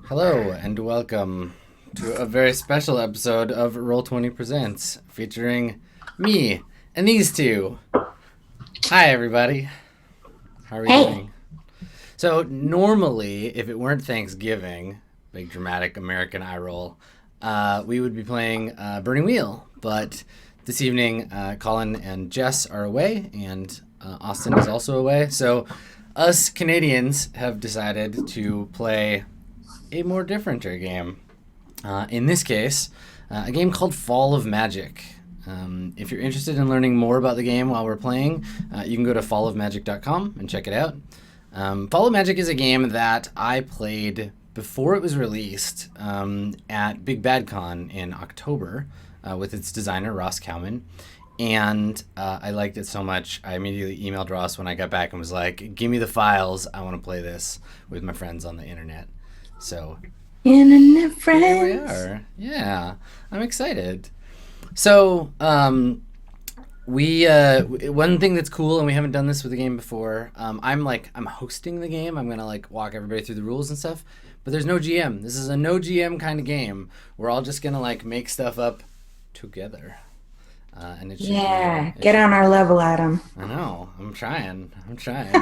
Hello and welcome to a very special episode of Roll20 Presents, featuring me and these two. Hi, everybody. How are we Hey. doing? So normally, if it weren't Thanksgiving, big dramatic American eye roll, we would be playing Burning Wheel. But this evening, Colin and Jess are away, and Austin is also away. So us Canadians have decided to play a more differenter game. In this case, a game called Fall of Magic. If you're interested in learning more about the game while we're playing, you can go to fallofmagic.com and check it out. Fall of Magic is a game that I played before it was released at Big Bad Con in October with its designer, Ross Cowman. And I liked it so much, I immediately emailed Ross when I got back and was like, give me the files. I want to play this with my friends on the internet. So Internet here we friends. are. Yeah, I'm excited. So, we one thing that's cool, and we haven't done this with the game before. I'm hosting the game. I'm gonna like walk everybody through the rules and stuff. But there's no GM. This is a no GM kind of game. We're all just gonna like make stuff up together, and it should be. Yeah, It get should. on our level, Adam. I know. I'm trying. I'm trying.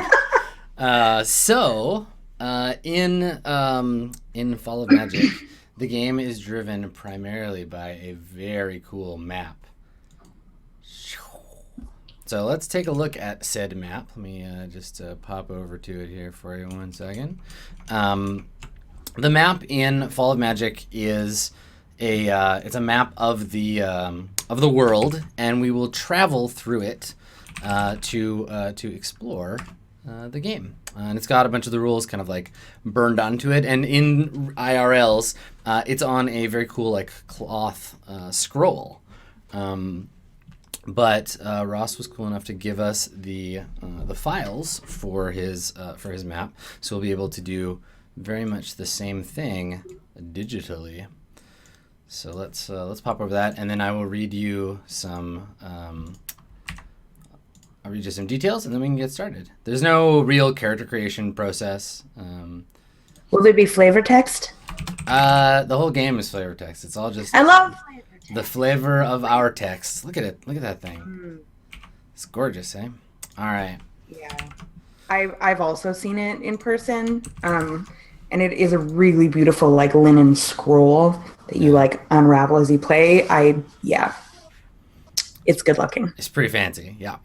In Fall of Magic, the game is driven primarily by a very cool map. So let's take a look at said map. Let me just pop over to it here for you 1 second. The map in Fall of Magic is it's a map of the world, and we will travel through it to explore the game. And it's got a bunch of the rules kind of like burned onto it. And in IRLs, it's on a very cool like cloth scroll. But Ross was cool enough to give us the files for his map, so we'll be able to do very much the same thing digitally. So let's pop over that, and then I will read you some. I'll read you some details, and then we can get started. There's no real character creation process. Will there be flavor text? The whole game is flavor text. It's all just I love flavor the text. flavor of our text. Look at it. Look at that thing. Mm, It's gorgeous, eh? All right. yeah, I've also seen it in person, and it is a really beautiful like linen scroll that you Yeah. like unravel as you play. Yeah, it's good looking. It's pretty fancy. Yeah.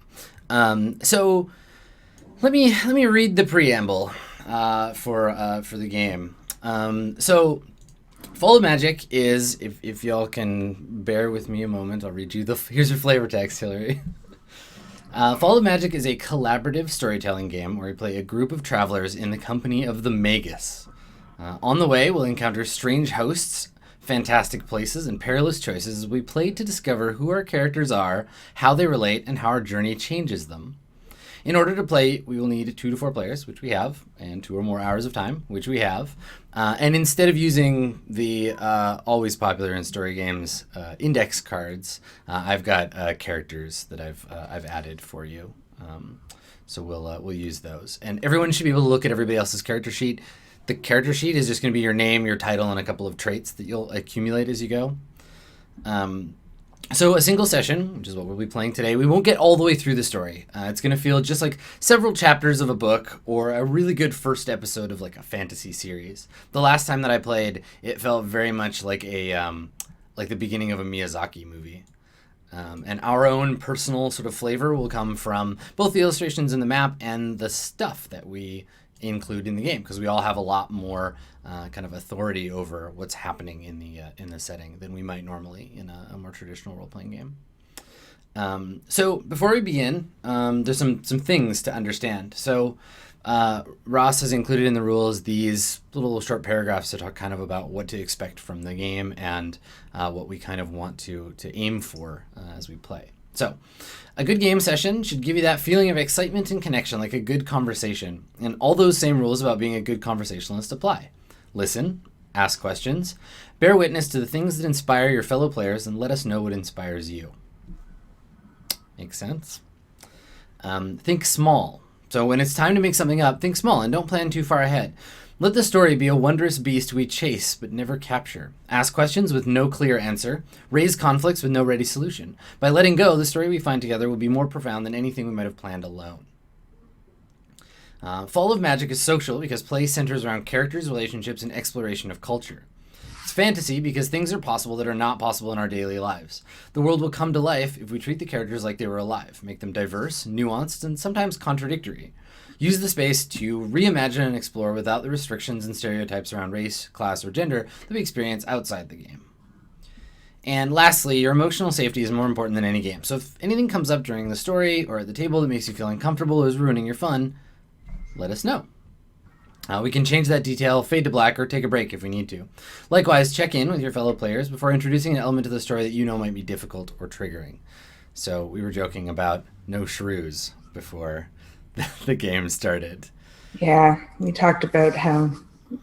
So let me read the preamble for the game. So Fall of Magic is, if y'all can bear with me a moment, I'll read you here's your flavor text, Hilary. Fall of Magic is a collaborative storytelling game where we play a group of travelers in the company of the Magus. On the way, we'll encounter strange hosts, fantastic places, and perilous choices as we play to discover who our characters are, how they relate, and how our journey changes them. In order to play, we will need 2 to 4 players, which we have, and 2 or more hours of time, which we have. And instead of using the always popular in story games index cards, I've got characters that I've added for you. So we'll use those, and everyone should be able to look at everybody else's character sheet. The character sheet is just going to be your name, your title, and a couple of traits that you'll accumulate as you go. So a single session, which is what we'll be playing today, we won't get all the way through the story. It's going to feel just like several chapters of a book or a really good first episode of like a fantasy series. The last time that I played, it felt very much like like the beginning of a Miyazaki movie. And our own personal sort of flavor will come from both the illustrations in the map and the stuff that we include in the game, because we all have a lot more kind of authority over what's happening in the setting than we might normally in a more traditional role playing game. So before we begin, there's some things to understand. So Ross has included in the rules these little short paragraphs that talk kind of about what to expect from the game and what we kind of want to aim for as we play. So, a good game session should give you that feeling of excitement and connection, like a good conversation. And all those same rules about being a good conversationalist apply. Listen, ask questions, bear witness to the things that inspire your fellow players, and let us know what inspires you. Make sense? Think small. So when it's time to make something up, think small and don't plan too far ahead. Let the story be a wondrous beast we chase but never capture. Ask questions with no clear answer. Raise conflicts with no ready solution. By letting go, the story we find together will be more profound than anything we might have planned alone. Fall of Magic is social because play centers around characters, relationships, and exploration of culture. It's fantasy because things are possible that are not possible in our daily lives. The world will come to life if we treat the characters like they were alive, make them diverse, nuanced, and sometimes contradictory. Use the space to reimagine and explore without the restrictions and stereotypes around race, class, or gender that we experience outside the game. And lastly, your emotional safety is more important than any game. So if anything comes up during the story or at the table that makes you feel uncomfortable or is ruining your fun, let us know. We can change that detail, fade to black, or take a break if we need to. Likewise, check in with your fellow players before introducing an element to the story that you know might be difficult or triggering. So we were joking about no shrews before the game started. Yeah, we talked about how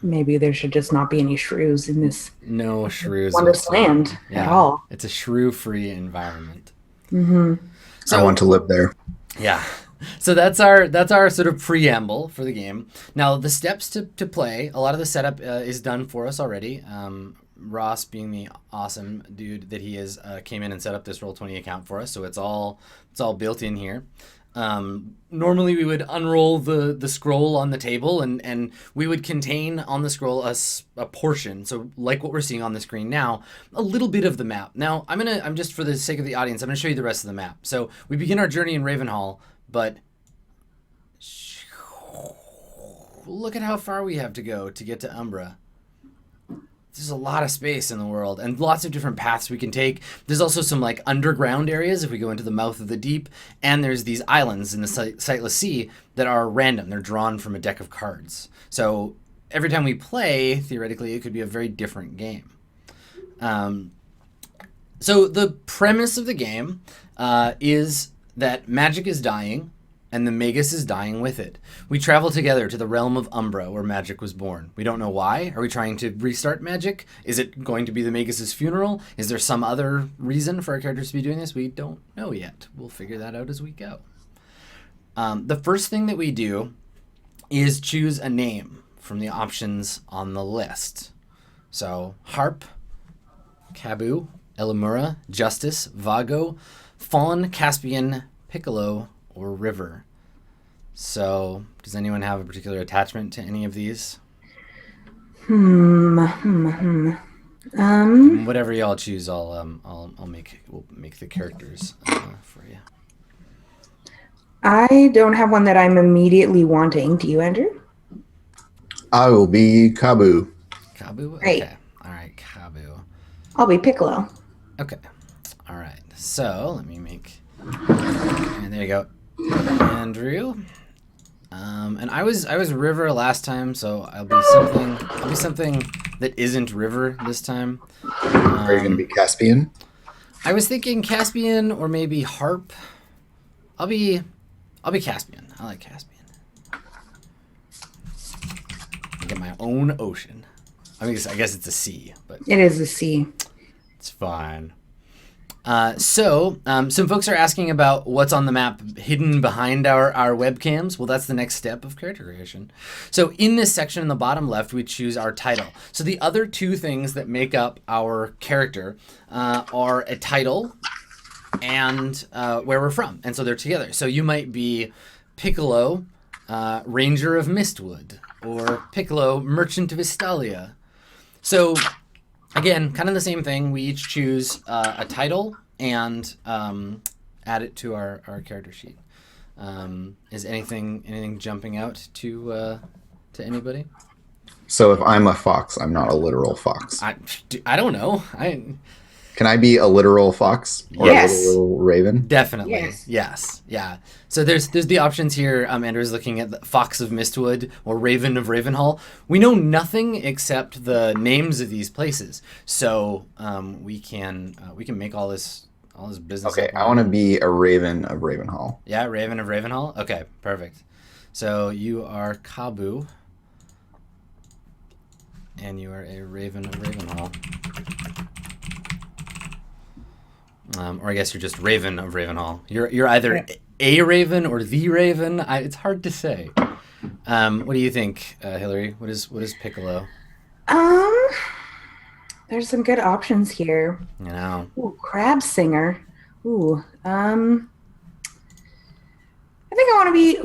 maybe there should just not be any shrews in this. No shrews. Wondrous land at all. It's a shrew-free environment. Mm-hmm. So, I want to live there. Yeah. So that's our sort of preamble for the game. Now, the steps to play, a lot of the setup is done for us already. Ross, being the awesome dude that he is, came in and set up this Roll20 account for us, so it's all built in here. Normally we would unroll the scroll on the table and we would contain on the scroll a portion. So like what we're seeing on the screen now, a little bit of the map. Now I'm just for the sake of the audience, I'm going to show you the rest of the map. So we begin our journey in Ravenhall, but look at how far we have to go to get to Umbra. There's a lot of space in the world and lots of different paths we can take. There's also some like underground areas if we go into the mouth of the deep, and there's these islands in the Sightless Sea that are random. They're drawn from a deck of cards. So every time we play, theoretically, it could be a very different game. So the premise of the game is that magic is dying, and the Magus is dying with it. We travel together to the realm of Umbra, where magic was born. We don't know why. Are we trying to restart magic? Is it going to be the Magus's funeral? Is there some other reason for our characters to be doing this? We don't know yet. We'll figure that out as we go. The first thing that we do is choose a name from the options on the list. So, Harp, Cabu, Elamura, Justice, Vago, Fawn, Caspian, Piccolo, or River. So, does anyone have a particular attachment to any of these? Whatever y'all choose, we'll make the characters for you. I don't have one that I'm immediately wanting. Do you, Andrew? I will be Cabu. Cabu? Great. Okay. All right, Cabu. I'll be Piccolo. Okay. All right. So, let me make... And there you go. Andrew. And I was River last time, so I'll be something that isn't River this time. Are you going to be Caspian? I was thinking Caspian or maybe Harp. I'll be Caspian. I like Caspian. I get my own ocean. I guess it's a sea, but It is a sea. it's fine. So some folks are asking about what's on the map hidden behind our webcams. Well, that's the next step of character creation. So in this section in the bottom left, we choose our title. So the other two things that make up our character are a title and where we're from. And so they're together. So you might be Piccolo, Ranger of Mistwood, or Piccolo, Merchant of Estalia. So again, kind of the same thing. We each choose a title and add it to our character sheet. Is anything jumping out to anybody? So if I'm a fox, I'm not a literal fox. I don't know. Can I be a literal fox or Yes. a literal raven? Definitely. Yes. Yeah. So there's the options here. Andrew's looking at the Fox of Mistwood or Raven of Ravenhall. We know nothing except the names of these places. So we can make all this business. Okay, I want to be a raven of Ravenhall. Yeah, Raven of Ravenhall. Okay, perfect. So you are Cabu, and you are a Raven of Ravenhall. Or I guess you're just Raven of Ravenhall. You're either a Raven or the Raven. It's hard to say. What do you think, Hilary? What is Piccolo? Um, there's some good options here. You know, Ooh, crab singer. Ooh, I think I want to be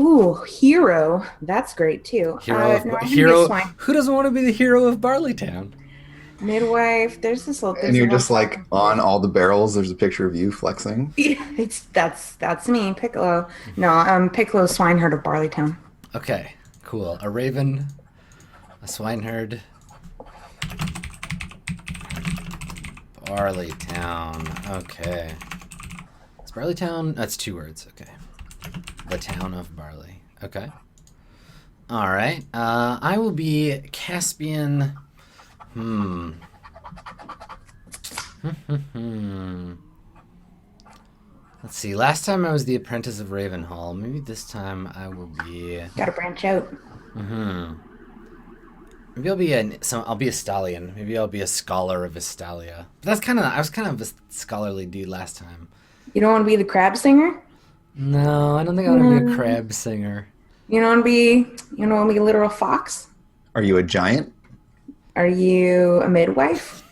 hero. That's great too. hero of No, I'm gonna be a hero. swine Who doesn't want to be the hero of Barleytown? midwife. There's this little. And There's you're one just like on all the barrels. There's a picture of you flexing. It's that's me, Piccolo. No, Piccolo swineherd of Barleytown. Okay, cool. A raven, a swineherd, Barleytown. Okay. Is Barleytown? That's 2 words. Okay. The town of Barley. Okay. All right. I will be Caspian. Let's see. Last time I was the apprentice of Ravenhall. Maybe this time I will be. Gotta branch out. Maybe I'll be I'll be a stallion. Maybe I'll be a scholar of Estalia. But that's kind of. I was kind of a scholarly dude last time. You don't want to be the crab singer? No, I don't think I want to be a crab singer. You don't want to be a literal fox? Are you a giant? Are you a midwife?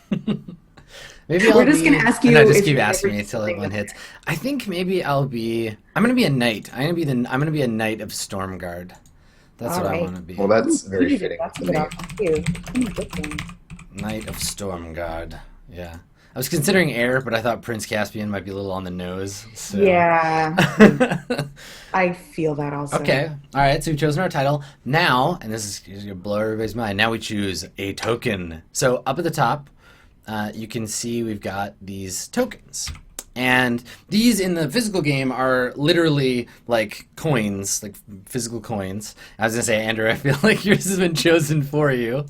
Maybe We're just gonna ask you No, just if keep you're asking me ever until something one like hits. I think maybe I'm gonna be a knight. I'm gonna be a knight of Stormguard. That's All what I right. want to be. Well, that's very Ooh, fitting. that's a to good me. option too. Good thing. Knight of Stormguard. Yeah. I was considering air, but I thought Prince Caspian might be a little on the nose. So. Yeah, I feel that also. Okay. All right. So we've chosen our title. Now, and this is going to blow everybody's mind, now we choose a token. So up at the top, you can see we've got these tokens. And these in the physical game are literally like coins, like physical coins. I was going to say, Andrew, I feel like yours has been chosen for you.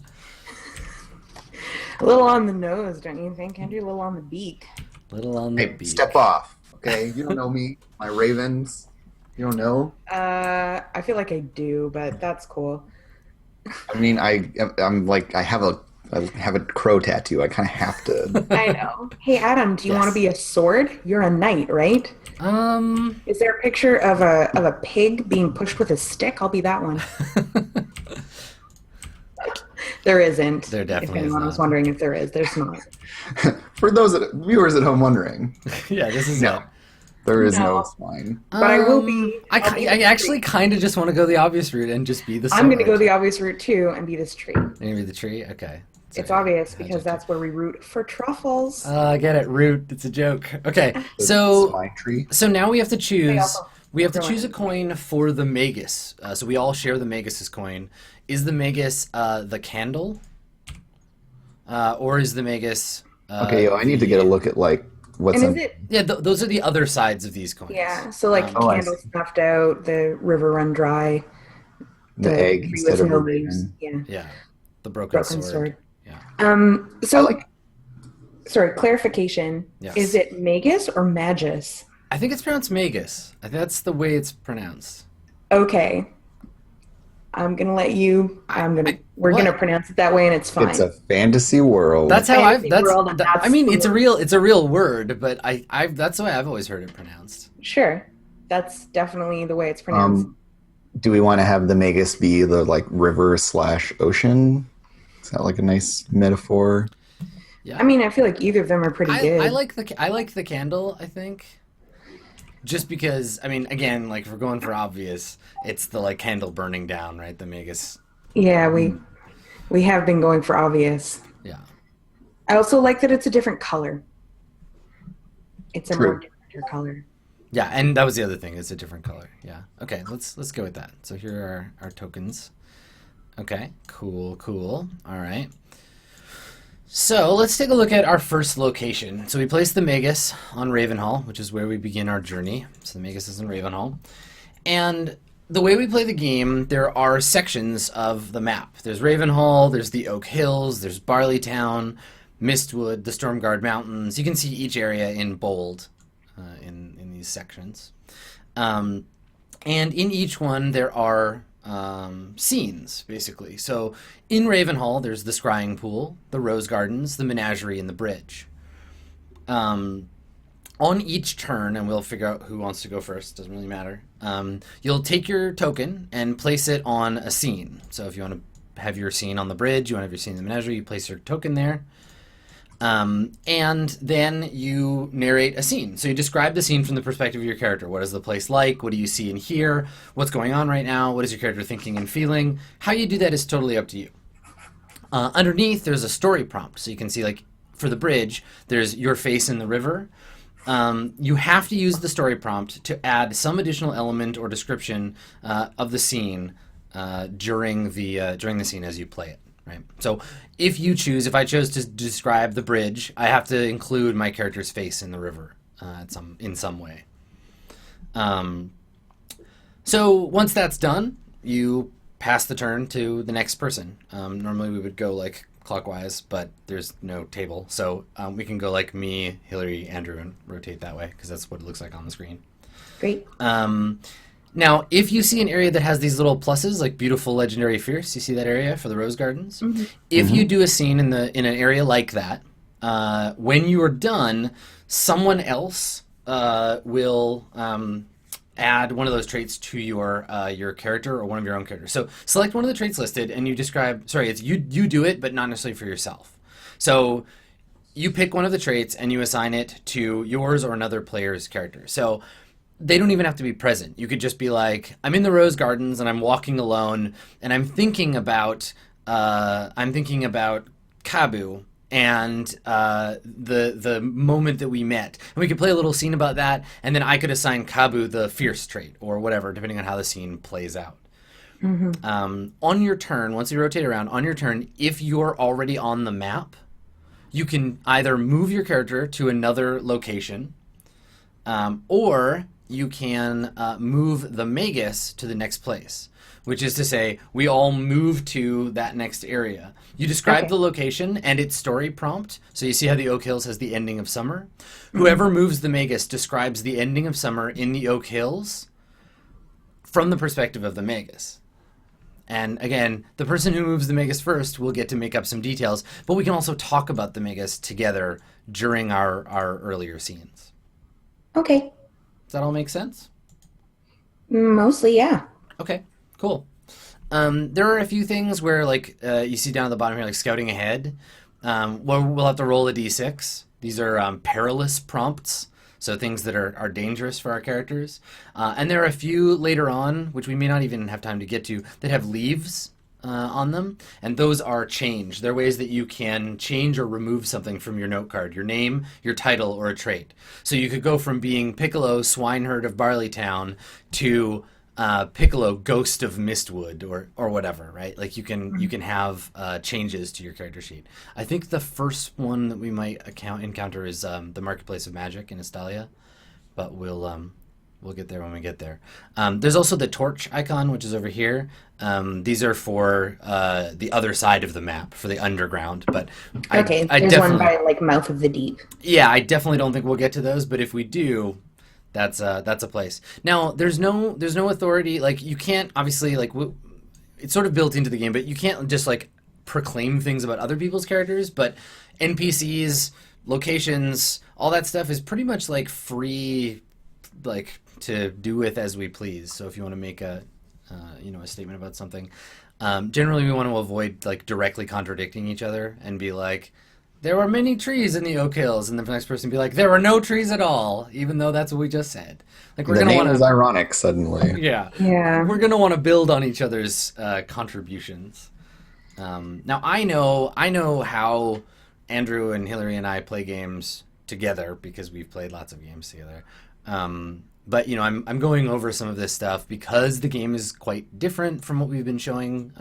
A little on the nose, don't you think, Andrew? A little on the beak. Little on the Hey, beak. step off. Okay, you don't know me. My ravens. You don't know. I feel like I do, but that's cool. I mean, I'm like I have a crow tattoo. I kind of have to. I know. Hey, Adam, do you Yes. want to be a sword? You're a knight, right? Is there a picture of a pig being pushed with a stick? I'll be that one. There isn't. There definitely if is anyone not. was wondering if there is, there's not. For those viewers at home wondering, Yeah, this is no, it. there is no No. swine. But I will be. I'll be I the actually tree. kind of just want to go the obvious route and just be the sword. I'm going to go the obvious route too and be this tree. You're gonna be the tree? Okay. It's Sorry. obvious because that's where we root for truffles. I get it. Root. It's a joke. Okay. The So swine tree. now we have to choose. also- We have to Go choose a ahead. coin for the Magus. So we all share the Magus's coin. Is the Magus the candle? Or is the Magus? Okay, yo, I need to get a look at like what's And on. is it? Yeah, those are the other sides of these coins. Yeah. So like Oh, I candle see. snuffed out, the river run dry, The egg tree instead with of no a leaves. raven. Yeah. Yeah. The broken, Broken sword. Yeah. So, I like- sorry, clarification. Yes. Is it Magus or Magus? I think it's pronounced Magus. I think that's the way it's pronounced. Okay. I'm gonna let you. We're what? gonna pronounce it that way, and it's fine. It's a fantasy world. That's how I've. Fantasy That's. world, and I that's mean, the it's a real word, but I've that's the way I've always heard it pronounced. Sure. That's definitely the way it's pronounced. Do we want to have the Magus be the like river / ocean? Is that like a nice metaphor? Yeah. I mean, I feel like either of them are pretty good. I like the candle. I think. Just because, I mean, again, like if we're going for obvious, it's the like candle burning down, right? The Magus. Yeah, we have been going for obvious. Yeah. I also like that it's a different color. It's a True. more different color. Yeah, and that was the other thing. It's a different color. Yeah. Okay, let's go with that. So here are our tokens. Okay, cool. All right. So let's take a look at our first location. So we placed the Magus on Ravenhall, which is where we begin our journey. So the Magus is in Ravenhall. And the way we play the game, there are sections of the map. There's Ravenhall, there's the Oak Hills, there's Barleytown, Mistwood, the Stormguard Mountains. You can see each area in bold in these sections. And in each one, there are scenes, basically. So in Ravenhall, there's the Scrying Pool, the Rose Gardens, the Menagerie, and the Bridge. On each turn, and we'll figure out who wants to go first, doesn't really matter, you'll take your token and place it on a scene. So if you want to have your scene on the bridge, you want to have your scene in the menagerie, you place your token there. And then you narrate a scene. So you describe the scene from the perspective of your character. What is the place like? What do you see and hear? What's going on right now? What is your character thinking and feeling? How you do that is totally up to you. Underneath, there's a story prompt. So you can see, like, for the bridge, there's your face in the river. You have to use the story prompt to add some additional element or description of the scene during the scene as you play it. Right. So if I chose to describe the bridge, I have to include my character's face in the river in some way. So once that's done, you pass the turn to the next person. Normally we would go like clockwise, but there's no table. So we can go like me, Hilary, Andrew, and rotate that way because that's what it looks like on the screen. Great. Now, if you see an area that has these little pluses, like Beautiful, Legendary, Fierce, you see that area for the Rose Gardens? Mm-hmm. If you do a scene in an area like that, when you are done, someone else will add one of those traits to your character or one of your own characters. So select one of the traits listed, and you describe. Sorry, it's you do it, but not necessarily for yourself. So you pick one of the traits and you assign it to yours or another player's character. So they don't even have to be present. You could just be like, I'm in the Rose Gardens and I'm walking alone and I'm thinking about Kabu and the moment that we met. And we could play a little scene about that, and then I could assign Kabu the fierce trait or whatever, depending on how the scene plays out. Mm-hmm. On your turn, once you rotate around, on your turn, if you're already on the map, you can either move your character to another location, or you can move the Magus to the next place, which is to say we all move to that next area. You describe the location and its story prompt. So you see how the Oak Hills has the ending of summer? Mm-hmm. Whoever moves the Magus describes the ending of summer in the Oak Hills from the perspective of the Magus. And again, the person who moves the Magus first will get to make up some details, but we can also talk about the Magus together during our earlier scenes. Okay. Does that all make sense? Mostly, yeah. Okay, cool. There are a few things where, like, you see down at the bottom here, like scouting ahead. We'll have to roll a d6. These are perilous prompts, so things that are dangerous for our characters. And there are a few later on, which we may not even have time to get to, that have leaves on them, and those are change. They're ways that you can change or remove something from your note card, your name, your title, or a trait. So you could go from being Piccolo, Swineherd of Barleytown, to Piccolo, Ghost of Mistwood, or whatever, right? Like you can have changes to your character sheet. I think the first one that we might encounter is the Marketplace of Magic in Estalia, but we'll get there when we get there. There's also the torch icon, which is over here. These are for the other side of the map, for the underground. But there's one by like Mouth of the Deep. Yeah, I definitely don't think we'll get to those. But if we do, that's a place. Now, there's no authority. Like you can't obviously like it's sort of built into the game, but you can't just like proclaim things about other people's characters. But NPCs, locations, all that stuff is pretty much like free, like to do with as we please. So if you want to make a statement about something, generally we want to avoid like directly contradicting each other and be like, there were many trees in the Oak Hills, and the next person be like, there were no trees at all, even though that's what we just said. Like the name is ironic suddenly. Yeah. We're gonna want to build on each other's contributions. Now I know how Andrew and Hilary and I play games together because we've played lots of games together. But I'm going over some of this stuff because the game is quite different from what we've been showing,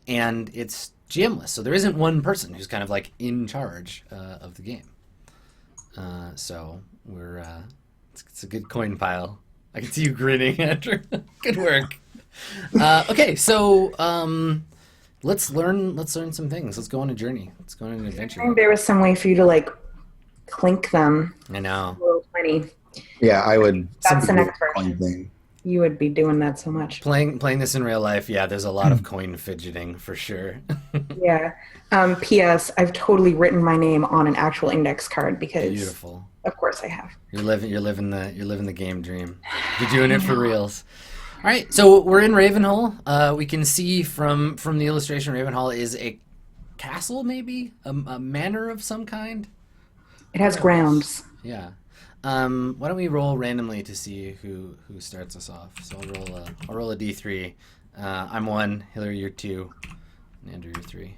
and it's GM-less, so there isn't one person who's kind of like in charge of the game. So we're it's a good coin pile. I can see you grinning, Andrew. Good work. Okay, so let's learn some things. Let's go on a journey. Let's go on an adventure. I think there was some way for you to like clink them. I know. Roll20. Yeah, I would. That's an expert. Thing. You would be doing that so much. Playing this in real life, yeah, there's a lot of coin fidgeting for sure. Yeah. P.S. I've totally written my name on an actual index card because beautiful. Of course I have. You're living the game dream. You're doing it for reals. All right, so we're in Ravenhall. We can see from the illustration, Ravenhall is a castle, maybe a manor of some kind. It has grounds. Yeah. Why don't we roll randomly to see who starts us off? So I'll roll a d3. I'm 1. Hilary, you're 2. And Andrew, you're 3.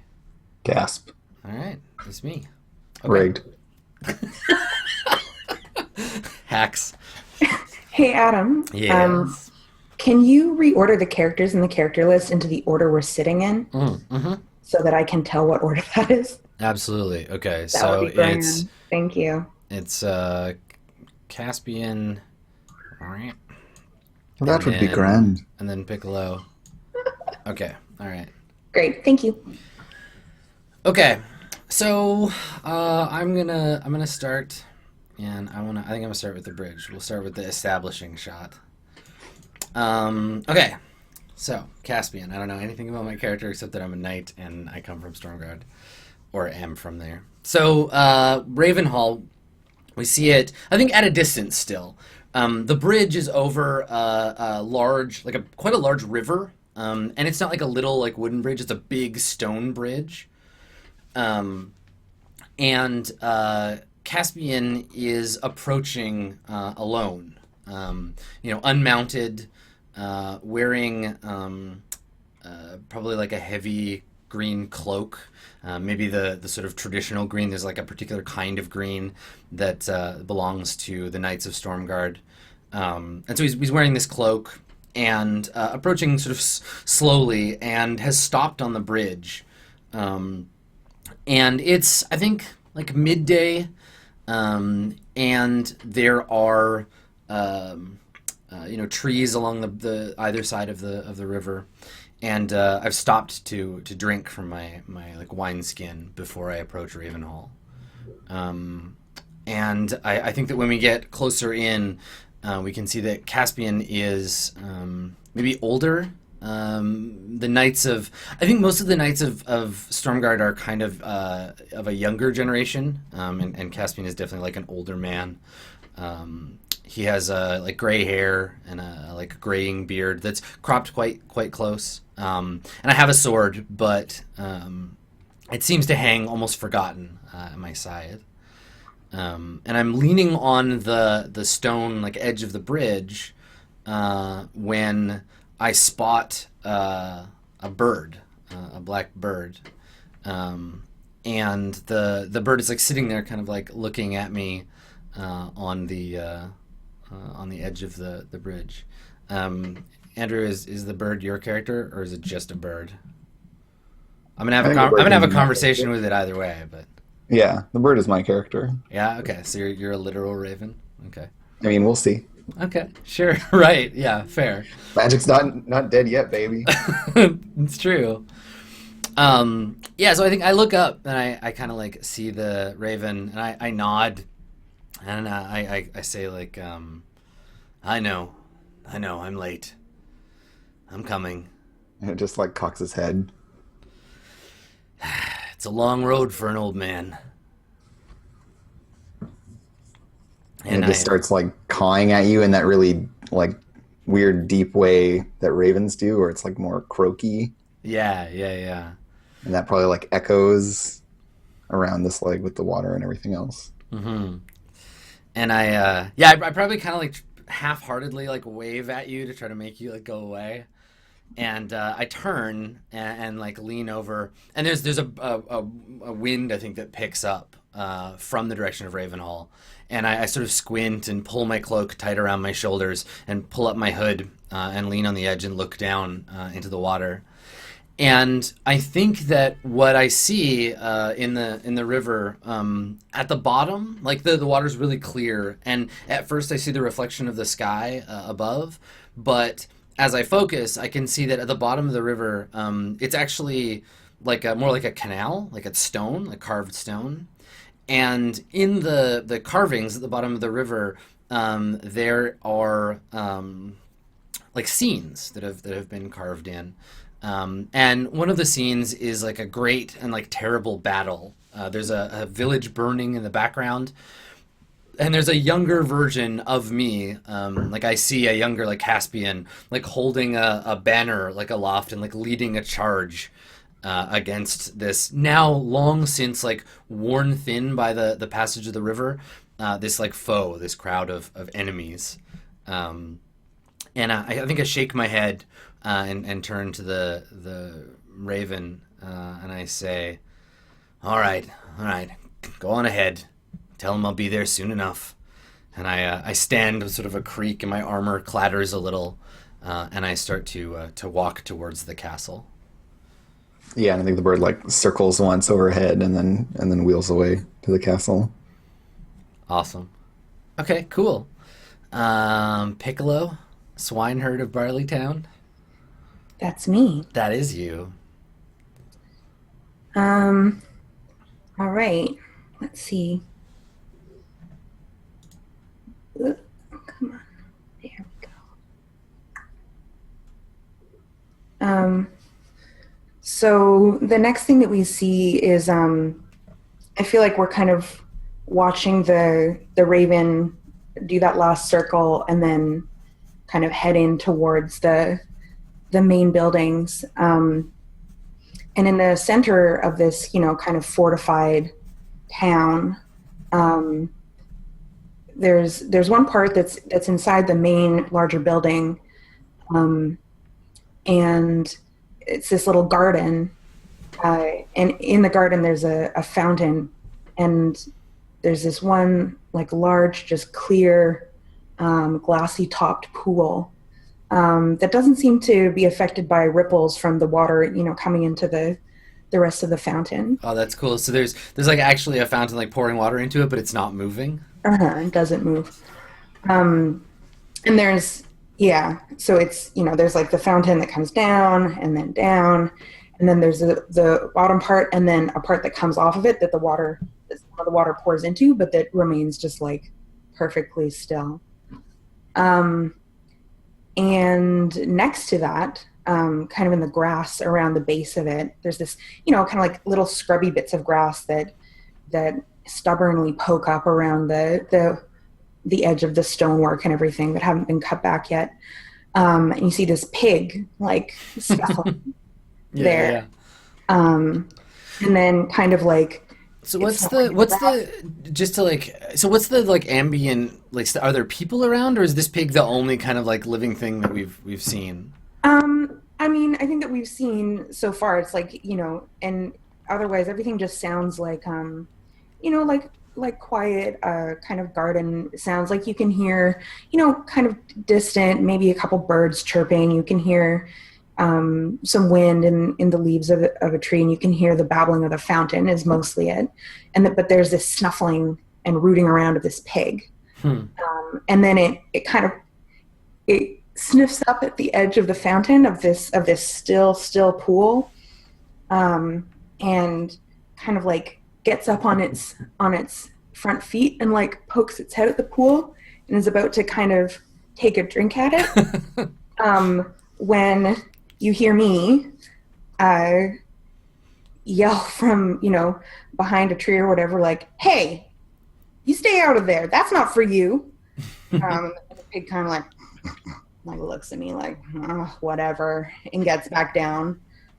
Gasp. All right, it's me. Okay. Rigged. Hacks. Hey, Adam. Yes. Can you reorder the characters in the character list into the order we're sitting in, so that I can tell what order that is? Absolutely. Okay, That so would be grand. it's Thank you. Caspian. That would be grand. And then Piccolo. Okay. All right. Great. Thank you. Okay. So I'm gonna start, and I think I'm gonna start with the bridge. We'll start with the establishing shot. Okay. So Caspian. I don't know anything about my character except that I'm a knight and I come from Stormguard, or am from there. So Ravenhall. We see it, I think, at a distance still. The bridge is over a large, quite a large river, and it's not like a little wooden bridge. It's a big stone bridge, and Caspian is approaching alone, unmounted, wearing probably like a heavy green cloak. Maybe the sort of traditional green. There's like a particular kind of green that belongs to the Knights of Stormguard. And so he's wearing this cloak and approaching sort of slowly, and has stopped on the bridge. And it's, I think, like midday, and there are trees along the either side of the river. And I've stopped to drink from my wine skin before I approach Ravenhall. And I think that when we get closer in, we can see that Caspian is maybe older. I think most of the Knights of Stormguard are kind of a younger generation, and Caspian is definitely like an older man. He has gray hair and a graying beard that's cropped quite close. And I have a sword, but it seems to hang almost forgotten at my side. And I'm leaning on the stone edge of the bridge when I spot a bird, a black bird, and the bird is sitting there, kind of looking at me on the edge of the bridge. Andrew, is the bird your character, or is it just a bird? I'm gonna have a conversation with it either way, but yeah, the bird is my character. Yeah. Okay. So you're a literal raven. Okay. I mean, we'll see. Okay. Sure. Right. Yeah. Fair. Magic's not dead yet, baby. It's true. Yeah. So I think I look up and I kind of see the raven, and I nod, and I say I know, I'm late. I'm coming. And it just cocks his head. It's a long road for an old man. And it just starts cawing at you in that really weird deep way that ravens do, where it's more croaky. Yeah. And that probably echoes around this with the water and everything else. Mm-hmm. And I probably kind of half-heartedly wave at you to try to make you go away. And I turn and lean over, and there's a wind, I think, that picks up from the direction of Ravenhall, and I sort of squint and pull my cloak tight around my shoulders and pull up my hood and lean on the edge and look down into the water. And I think that what I see in the river at the bottom, the water's really clear, and at first I see the reflection of the sky above, but as I focus, I can see that at the bottom of the river, it's actually more like a canal, like a stone, like carved stone. And in the carvings at the bottom of the river, there are scenes that have been carved in. And one of the scenes is a great and terrible battle. There's a village burning in the background, And there's a younger version of me. Like I see a younger like Caspian like holding a banner like aloft and like leading a charge against this now long since like worn thin by the passage of the river, this like foe, this crowd of enemies. And I think I shake my head and turn to the raven and I say, all right, go on ahead. Tell him I'll be there soon enough. And I stand with sort of a creak and my armor clatters a little, and I start to walk towards the castle. Yeah, and I think the bird like circles once overhead and then wheels away to the castle. Awesome. Okay, cool. Piccolo, swineherd of Barleytown. That's me. That is you. All right. Let's see. Come on. There we go. So the next thing that we see is I feel like we're kind of watching the raven do that last circle and then kind of head in towards the main buildings. And in the center of this, kind of fortified town, there's one part that's inside the main larger building, and it's this little garden, and in the garden there's a fountain, and there's this one like large, just clear, glassy topped pool that doesn't seem to be affected by ripples from the water, coming into the rest of the fountain. Oh, that's cool. So there's like actually a fountain like pouring water into it, but it's not moving. It doesn't move. And there's, so it's, there's like the fountain that comes down, and then there's the bottom part, and then a part that comes off of it that the water pours into, but that remains just like perfectly still. And next to that, kind of in the grass around the base of it, there's this, kind of like little scrubby bits of grass that stubbornly poke up around the edge of the stonework and everything that haven't been cut back yet. And you see this pig like scuffling there. Yeah. And then kind of like, so what's the ambient, like, are there people around, or is this pig the only kind of like living thing that we've seen? I mean, I think that we've seen so far, it's like, and otherwise everything just sounds like, like quiet, kind of garden sounds. Like you can hear, kind of distant, maybe a couple birds chirping. You can hear some wind in the leaves of a tree, and you can hear the babbling of the fountain is mostly it. But there's this snuffling and rooting around of this pig. And then it kind of sniffs up at the edge of the fountain of this still pool, and kind of like gets up on its front feet and like pokes its head at the pool and is about to kind of take a drink at it. When you hear me yell from, behind a tree or whatever, like, "Hey, you stay out of there. That's not for you." The pig kind of like looks at me like, "Oh, whatever," and gets back down.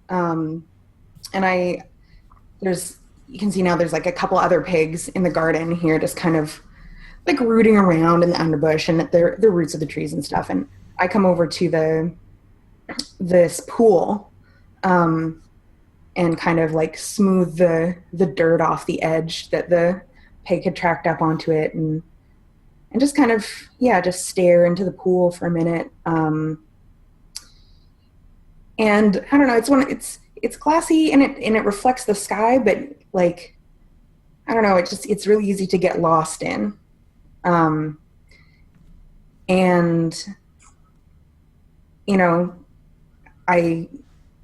And you can see now there's like a couple other pigs in the garden here, just kind of like rooting around in the underbush and at the roots of the trees and stuff. And I come over to this pool, and kind of like smooth the dirt off the edge that the pig had tracked up onto it, and just kind of, just stare into the pool for a minute. And I don't know, it's glassy and it reflects the sky, but like, I don't know, it's really easy to get lost in. And,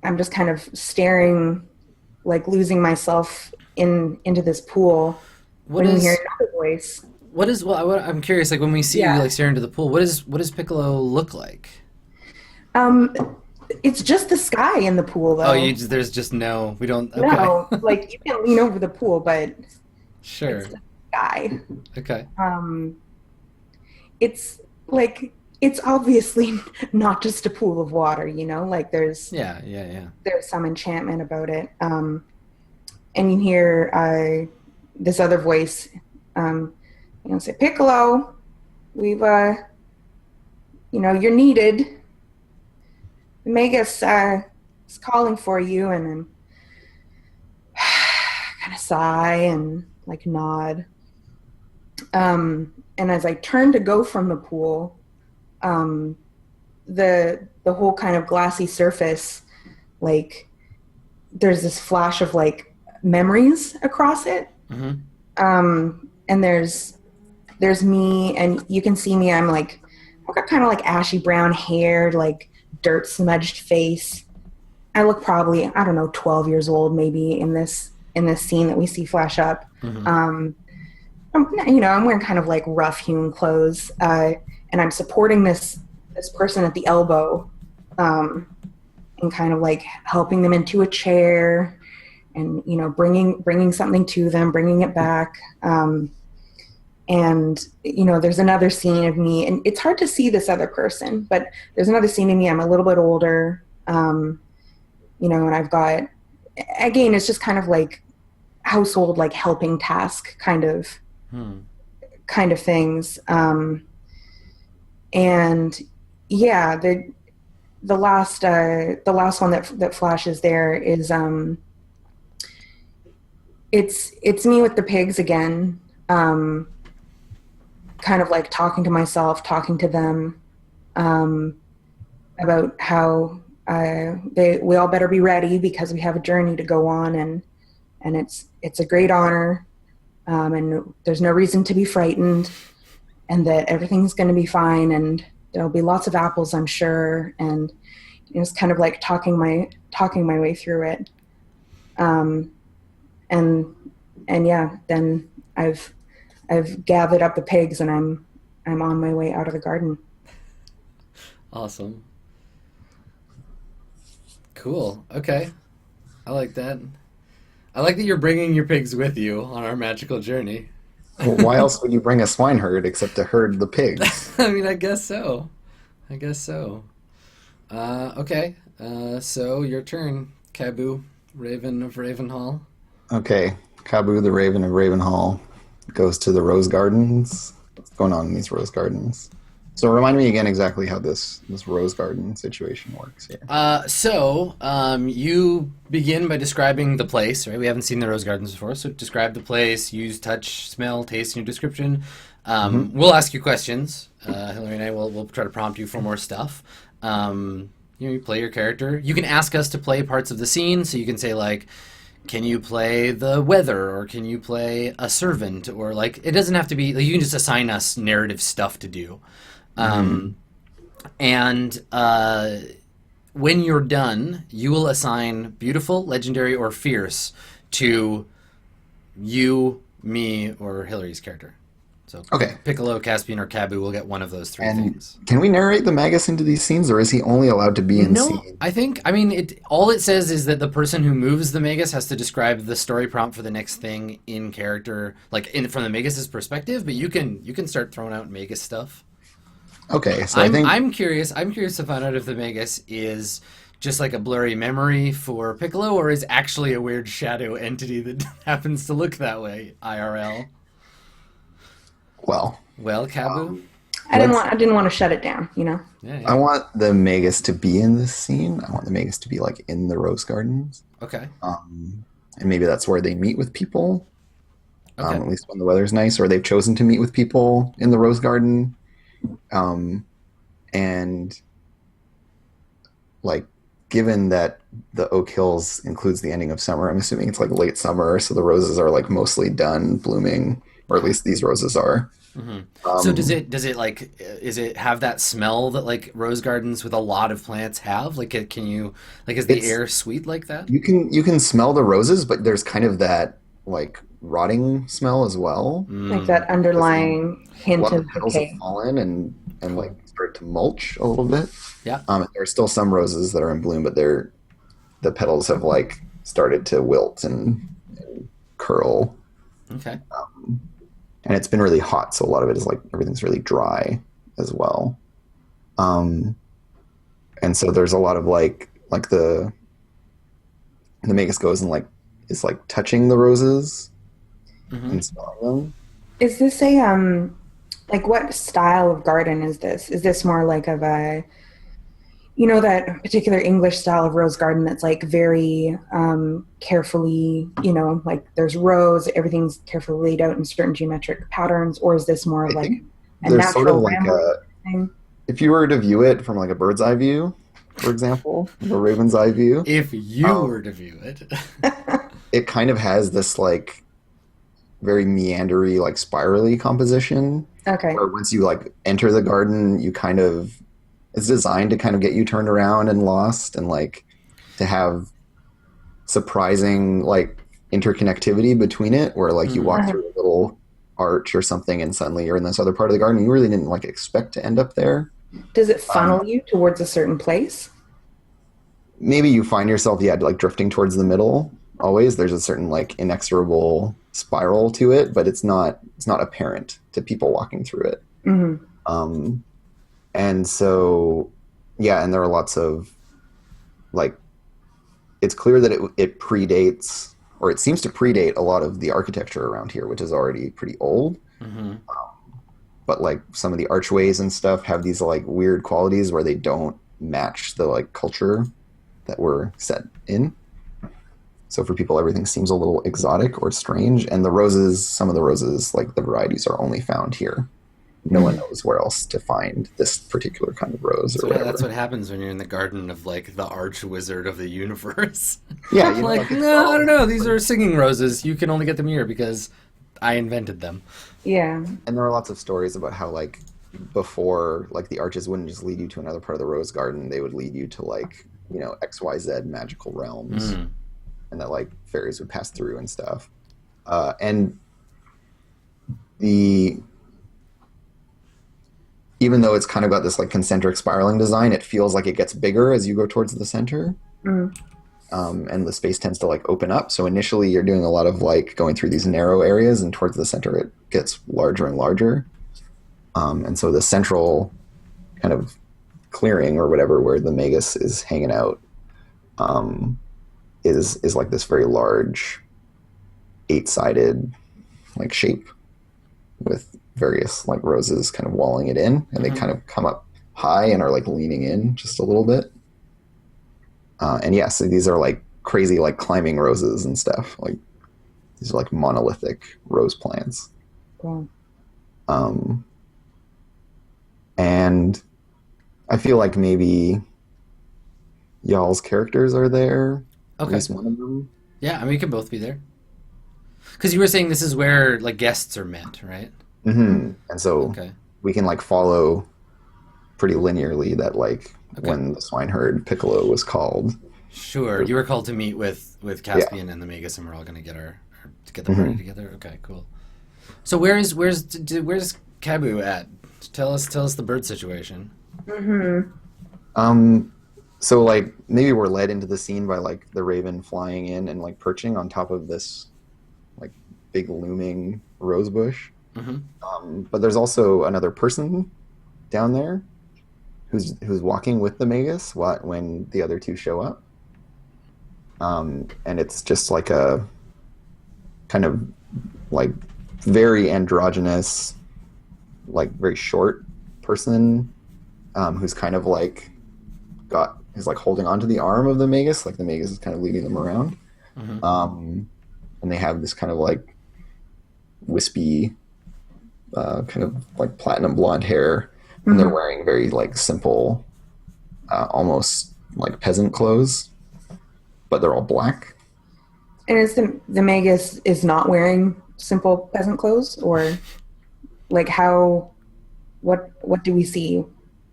I'm just kind of staring, like losing myself into this pool. When you hear another voice. I'm curious, like when we see you like stare into the pool, what does Piccolo look like? It's just the sky in the pool, though. Oh, there's just we don't. Okay. No, like you can lean over the pool, but sure. It's the guy. Okay. It's like, it's obviously not just a pool of water, like there's some enchantment about it. And you hear this other voice, say, Piccolo, we've, you're needed. Magus is calling for you, and I'm kind of sigh and like nod. And as I turn to go from the pool, the whole kind of glassy surface, like there's this flash of like memories across it. Mm-hmm. And there's me, and you can see me. I've got kind of like ashy brown hair, like dirt smudged face. I look probably, I don't know, 12 years old maybe in this scene that we see flash up. Mm-hmm. I'm wearing kind of like rough hewn clothes, and I'm supporting this person at the elbow, and kind of like helping them into a chair, and bringing something to them, bringing it back. And there's another scene of me, and it's hard to see this other person, but there's another scene of me. I'm a little bit older, and I've got, again, it's just kind of like household, like helping task kind of things. And yeah, the last one that flashes there is, it's me with the pigs again. Kind of like talking to myself, talking to them, about how we all better be ready because we have a journey to go on, and it's a great honor, and there's no reason to be frightened, and that everything's going to be fine, and there'll be lots of apples, I'm sure, and it's kind of like talking my way through it, and yeah, then I've gathered up the pigs, and I'm on my way out of the garden. Awesome. Cool. Okay. I like that. I like that you're bringing your pigs with you on our magical journey. Well, why else would you bring a swineherd except to herd the pigs? I mean, I guess so. Okay. So your turn, Cabu, Raven of Ravenhall. Okay. Cabu, the Raven of Ravenhall, goes to the rose gardens. What's going on in these rose gardens? So remind me again exactly how this rose garden situation works here. You begin by describing the place, right? We haven't seen the rose gardens before, so describe the place, use touch, smell, taste in your description. We'll ask you questions. Hilary and I will try to prompt you for more stuff. You play your character. You can ask us to play parts of the scene, so you can say like, can you play the weather, or can you play a servant, or like, it doesn't have to be, like, you can just assign us narrative stuff to do. And when you're done, you will assign beautiful, legendary, or fierce to you, me, or Hilary's character. So okay. Piccolo, Caspian, or Cabu will get one of those three things. Can we narrate the Magus into these scenes, or is he only allowed to be in scene? All it says is that the person who moves the Magus has to describe the story prompt for the next thing in character, like from the Magus's perspective. But you can start throwing out Magus stuff. Okay, so I'm curious to find out if the Magus is just like a blurry memory for Piccolo, or is actually a weird shadow entity that happens to look that way IRL. Well, Cabu. I didn't want to shut it down. Yeah. I want the Magus to be in this scene. I want the Magus to be like in the rose gardens. Okay. And maybe that's where they meet with people. Okay. At least when the weather's nice, or they've chosen to meet with people in the rose garden. And like, given that the Oak Hills includes the ending of summer, I'm assuming it's like late summer, so the roses are like mostly done blooming, or at least these roses are. Mm-hmm. So does it have that smell that like rose gardens with a lot of plants have? Like, can you, like, is the air sweet like that? You can smell the roses, but there's kind of that like rotting smell as well, like that underlying hint of petals decay. have fallen and like started to mulch a little bit. Yeah. There are still some roses that are in bloom, but the petals have like started to wilt and curl. Okay. and it's been really hot, so a lot of it is like everything's really dry as well. Um, and so there's a lot of like the magus goes and like is like touching the roses Hmm. and smelling them. Is this a like what style of garden is this? Is this more like of a that particular English style of rose garden that's like very carefully, like there's rows, everything's carefully laid out in certain geometric patterns, or is this more of I like think a there's sort of natural like rambling a, thing? if you were to view it from like a bird's eye view, for example, a raven's eye view, If you um, were to view it. it kind of has this like very meandery, like spirally composition. Okay. Where once you like enter the garden, you kind of it's designed to kind of get you turned around and lost, and like to have surprising like interconnectivity between it, where like you Hmm. walk Uh-huh. through a little arch or something, and suddenly you're in this other part of the garden. You really didn't like expect to end up there. Does it Um, funnel you towards a certain place? Maybe you find yourself, yeah, like drifting towards the middle. Always, there's a certain like inexorable spiral to it, but it's not apparent to people walking through it. Hmm. Um, and so, yeah, and there are lots of like it's clear that it predates, or it seems to predate a lot of the architecture around here, which is already pretty old. Hmm. But like some of the archways and stuff have these like weird qualities where they don't match the like culture that we're set in. So for people, everything seems a little exotic or strange. And the roses, some of the roses, like the varieties, are only found here. No one knows where else to find this particular kind of rose or That's whatever. what happens when you're in the garden of like the arch wizard of the universe. Yeah, Like, like it's no, I don't all know. These are singing roses. You can only get them here because I invented them. Yeah. and there are lots of stories about how like before like the arches wouldn't just lead you to another part of the rose garden, they would lead you to like XYZ magical realms, Mm. and that like fairies would pass through and stuff. And the even though it's kind of got this like concentric spiraling design, it feels like it gets bigger as you go towards the center. Mm. And the space tends to like open up. So initially you're doing a lot of like going through these narrow areas, and towards the center it gets larger and larger. And so the central kind of clearing or whatever where the Magus is hanging out um, is like this very large eight-sided like shape with various like roses kind of walling it in, and they Hmm. kind of come up high and are like leaning in just a little bit. And yeah, so these are like crazy like climbing roses and stuff. Like these are like monolithic rose plants. Cool. Um, and I feel like maybe y'all's characters are there, at Okay. least one of them. Yeah, I mean, we can both be there. Because you were saying this is where like guests are met, right? And so Okay. we can like follow pretty linearly that like Okay. when the swineherd Piccolo was called. Sure. You were called to meet with Yeah. Caspian and the Magus, and we're all going to get to get the party hmm together. Okay, cool. So where's Cabu at? Tell us the bird situation. Hmm. Um, so like maybe we're led into the scene by like the raven flying in and like perching on top of this like big looming rose bush. Hmm. But there's also another person down there who's walking with the Magus when the other two show up. And it's just like a kind of like very androgynous, like very short person who's kind of like got is like holding onto the arm of the Magus, like the Magus is kind of leading them around. Hmm. And they have this kind of like wispy, kind of like platinum blonde hair, and they're Hmm. wearing very like simple, almost like peasant clothes, but they're all black. And is the Magus is not wearing simple peasant clothes, or like how? What do we see?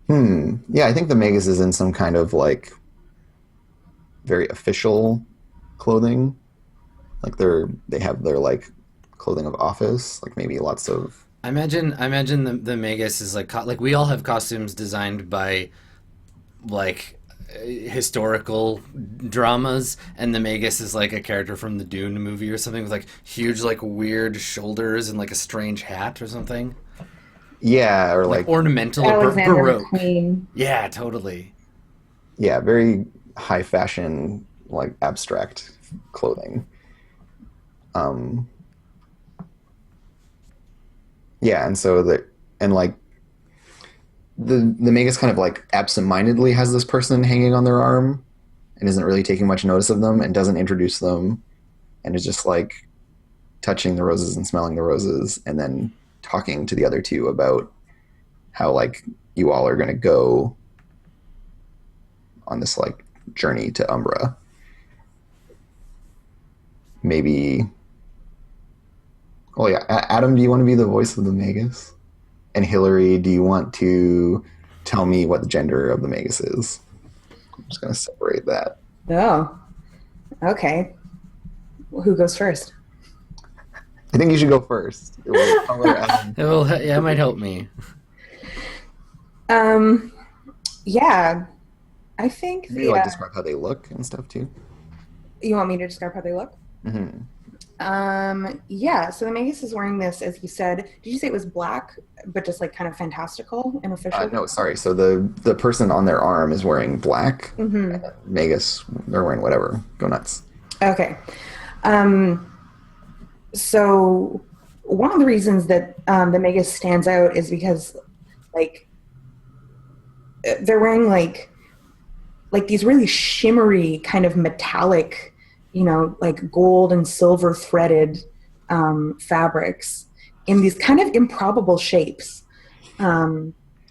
Yeah, I think the Magus is in some kind of like very official clothing. Like they have their like clothing of office, like maybe lots of. I imagine the Magus is like like we all have costumes designed by like historical dramas, and the Magus is like a character from the Dune movie or something with like huge, like weird shoulders and like a strange hat or something. Yeah, or Like like ornamental, Alexander baroque. McQueen. Yeah, totally. yeah, very high fashion, like abstract clothing. Um, yeah, and so like the Magus kind of like absentmindedly has this person hanging on their arm and isn't really taking much notice of them and doesn't introduce them and is just like touching the roses and smelling the roses and then talking to the other two about how like you all are going to go on this like journey to Umbra. Maybe. Oh yeah, Adam, do you want to be the voice of the Magus? And Hilary, do you want to tell me what the gender of the Magus is? I'm just going to separate that. Oh, okay. Well, who goes first? I think you should go first. It will color Adam. It might help me. Yeah, I think Maybe like describe how they look and stuff too. You want me to describe how they look? Mm-hmm. Yeah, so the Magus is wearing this, as you said. Did you say it was black, but just like kind of fantastical and official? No, sorry. So the person on their arm is wearing black. Mm-hmm. And Magus, they're wearing whatever. Go nuts. Okay. So one of the reasons that the Magus stands out is because, like, they're wearing like these really shimmery kind of metallic, like gold and silver threaded fabrics in these kind of improbable shapes. I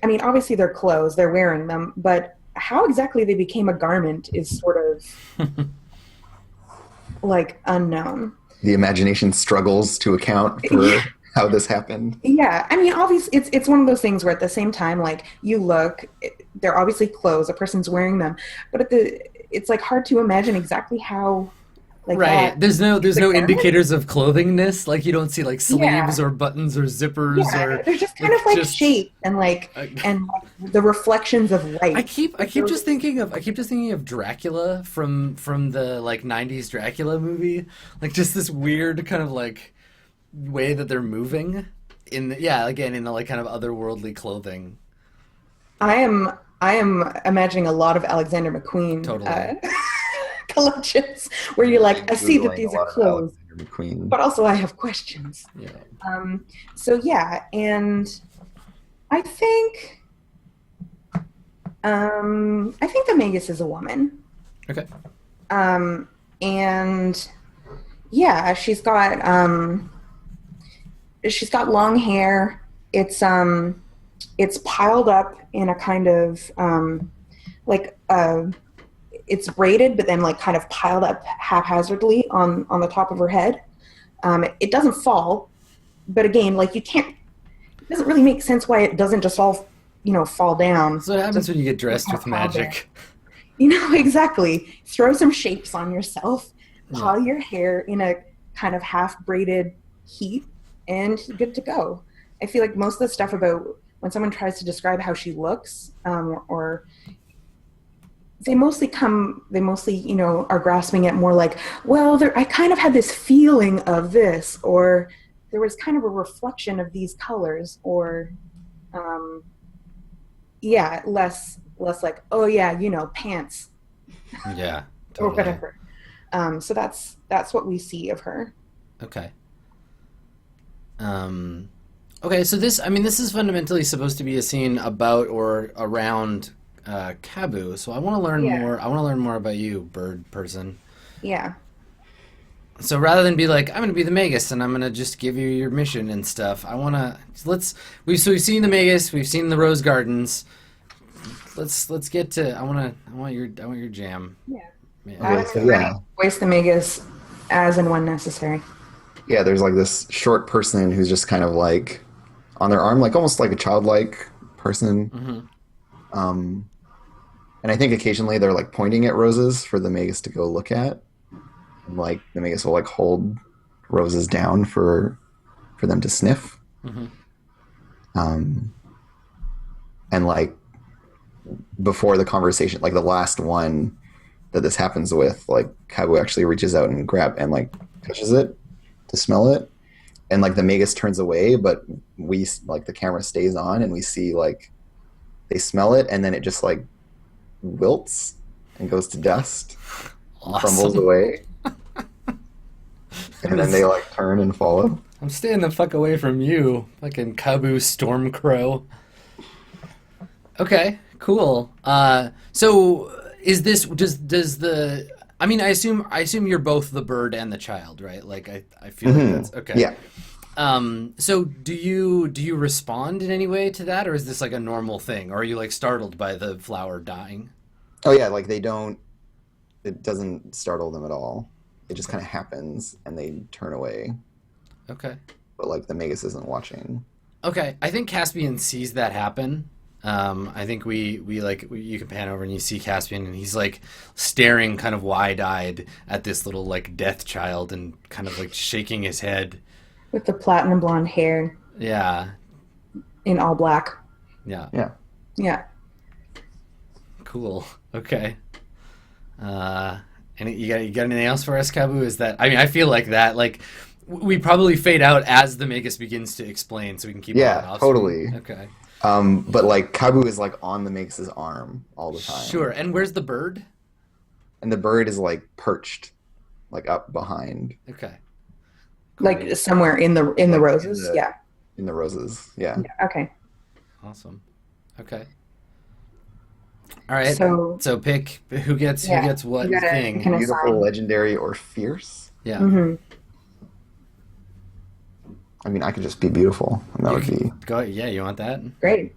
mean, obviously they're clothes, they're wearing them, but how exactly they became a garment is sort of like unknown. The imagination struggles to account for how this happened. Yeah, I mean, obviously, it's one of those things where at the same time, like, you look, they're obviously clothes, a person's wearing them, but it's like hard to imagine exactly how, like, Right. There's no garment? indicators of clothingness. Like you don't see like sleeves Yeah. or buttons or zippers Yeah, or they're just kind of like shape and like the reflections of light. I keep just thinking of Dracula from the like 90s Dracula movie. Like just this weird kind of like way that they're moving again in the like kind of otherworldly clothing. I am imagining a lot of Alexander McQueen Totally. collections where you're like, I see that Googling these a are lot of clothes, Alexander McQueen. but also I have questions. Yeah. So yeah, and I think the Magus is a woman. Okay. And yeah, she's got long hair. It's piled up in a kind of it's braided, but then like kind of piled up haphazardly on the top of her head. It doesn't fall, but again, like it doesn't really make sense why it doesn't just all fall down. So what happens when you get dressed with magic? Exactly. Throw some shapes on yourself, pile your hair in a kind of half braided heap, and good to go. I feel like most of the stuff about when someone tries to describe how she looks, or they mostly are grasping at more like, well, I kind of had this feeling of this, or there was kind of a reflection of these colors, or less like, oh yeah, pants. Yeah. Totally. Or whatever. So that's what we see of her. Okay. Okay, so this is fundamentally supposed to be a scene about or around Cabu. So I want to learn more. I want to learn more about you, bird person. Yeah. So rather than be like, I'm going to be the Magus and I'm going to just give you your mission and stuff, we've seen the Magus, we've seen the Rose Gardens. Let's get to. I want your jam. Yeah. Okay, so yeah. Voice the Magus as and when necessary. Yeah, there's like this short person who's just kind of like on their arm, like almost like a childlike person. Mm-hmm. And I think occasionally they're like pointing at roses for the Magus to go look at. And, like the Magus will like hold roses down for them to sniff. Mm-hmm. And like before the conversation, like the last one that this happens with, like Kabu actually reaches out and like touches it to smell it, and like the Magus turns away, but we like the camera stays on and we see like they smell it, and then it just like wilts and goes to dust, and crumbles away, and then they like turn and follow. I'm staying the fuck away from you, fucking Kabu Stormcrow. Okay, cool. So is this does the? I mean, I assume you're both the bird and the child, right? Like I feel like that's okay. Yeah. So do you respond in any way to that, or is this like a normal thing, or are you like startled by the flower dying? Oh yeah, like they don't. It doesn't startle them at all. It just kind of happens, and they turn away. Okay. But like the Magus isn't watching. Okay, I think Caspian sees that happen. I think you can pan over and you see Caspian, and he's like staring kind of wide-eyed at this little like death child and kind of like shaking his head. With the platinum blonde hair. Yeah. In all black. Yeah. Yeah. Yeah. Cool. Okay. And you got anything else for us, Kabu? Is that, I mean, I feel like that, like, we probably fade out as the Magus begins to explain, so we can keep Yeah, off totally. screen. Okay. But like Kabu is like on the Magus's arm all the time. Sure. And where's the bird? And the bird is like perched, like up behind. Okay. Like somewhere in the roses. Yeah. In the roses. Yeah. Okay. Awesome. Okay. All right. So pick who gets what thing. Beautiful, legendary, or fierce. Yeah. Mm-hmm. I mean, I could just be beautiful, and that would be. Go. Yeah, you want that? Great.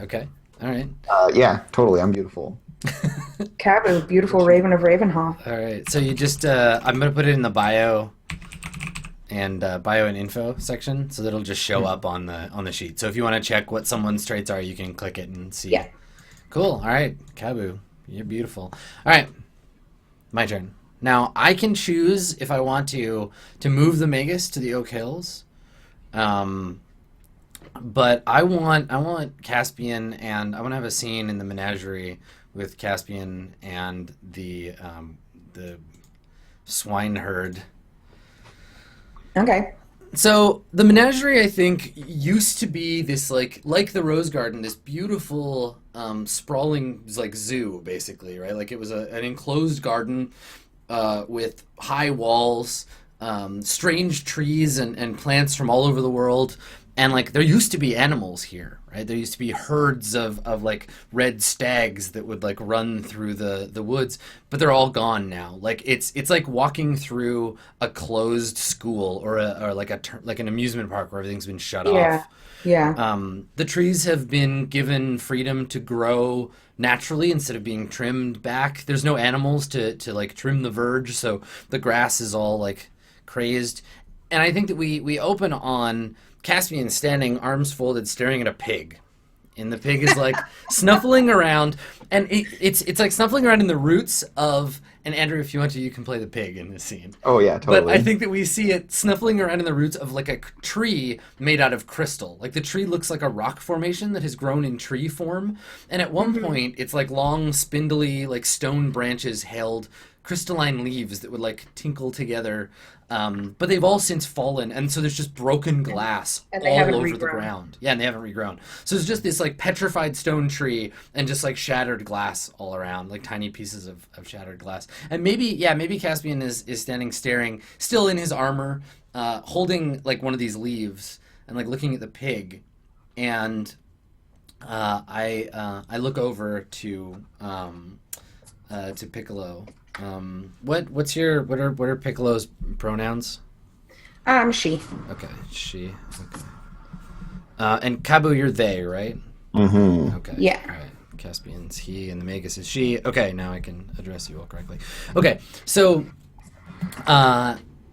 Okay. All right. Yeah, totally. I'm beautiful. Kabu, beautiful raven of Ravenhall. All right. So you just, I'm gonna put it in the bio and info section, so that it'll just show up on the sheet. So if you want to check what someone's traits are, you can click it and see. Yeah. Cool. All right, Kabu, you're beautiful. All right, my turn. Now I can choose if I want to move the Magus to the Oak Hills, but I want Caspian, and I want to have a scene in the menagerie with Caspian and the swineherd. Okay. So the menagerie, I think, used to be this like the Rose Garden, this beautiful sprawling like zoo, basically, right? Like it was an enclosed garden with high walls, strange trees and plants from all over the world. And like there used to be animals here, right? There used to be herds of like red stags that would like run through the woods, but they're all gone now. Like it's like walking through a closed school or like an amusement park where everything's been shut off. Yeah. The trees have been given freedom to grow naturally instead of being trimmed back. There's no animals to like trim the verge, so the grass is all like crazed. And I think that we open on Caspian standing, arms folded, staring at a pig. And the pig is like snuffling around, and it's like snuffling around in the roots of. And Andrew, if you want to, you can play the pig in this scene. Oh yeah, totally. But I think that we see it snuffling around in the roots of like a tree made out of crystal. Like the tree looks like a rock formation that has grown in tree form. And at one point, it's like long, spindly, like stone branches held crystalline leaves that would like tinkle together. But they've all since fallen, and so there's just broken glass all over the ground. Yeah, and they haven't regrown. So it's just this like petrified stone tree and just like shattered glass all around, like tiny pieces of shattered glass. And maybe Caspian is standing staring, still in his armor, holding like one of these leaves and like looking at the pig. And I look over to Piccolo. What are Piccolo's pronouns? She. Okay, she. Okay. And Kabu, you're they, right? Mm-hmm. Okay. Yeah. All right. Caspian's he, and the Magus is she. Okay, now I can address you all correctly. Okay, so,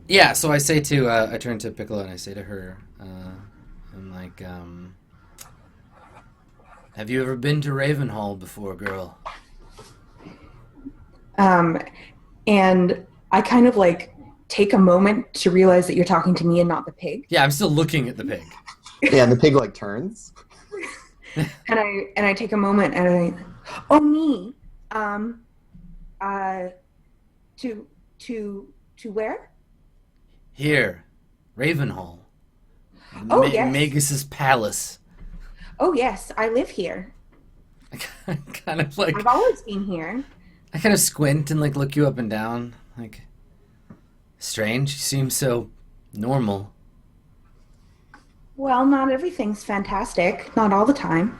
yeah. So I say to, I turn to Piccolo and I say to her, I'm like, have you ever been to Ravenhall before, girl? And I kind of like take a moment to realize that you're talking to me and not the pig. Yeah, I'm still looking at the pig. Yeah, and the pig like turns. And I take a moment and oh me, um, uh, to where? Here, Ravenhall, Oh yes, Magus's palace. oh yes, I live here. I kind of like, I've always been here. I kind of squint and like look you up and down. Like, strange. You seem so normal. Well, not everything's fantastic, not all the time,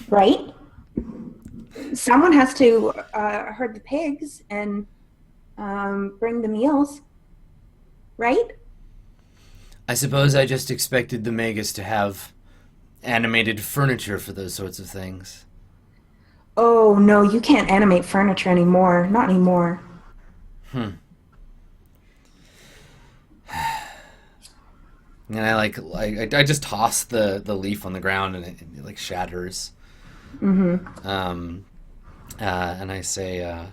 right? Someone has to herd the pigs and bring the meals, right? I suppose I just expected the Magus to have animated furniture for those sorts of things. Oh no, you can't animate furniture anymore. Not anymore. And I just toss the leaf on the ground and it like shatters. Mm-hmm. And I say,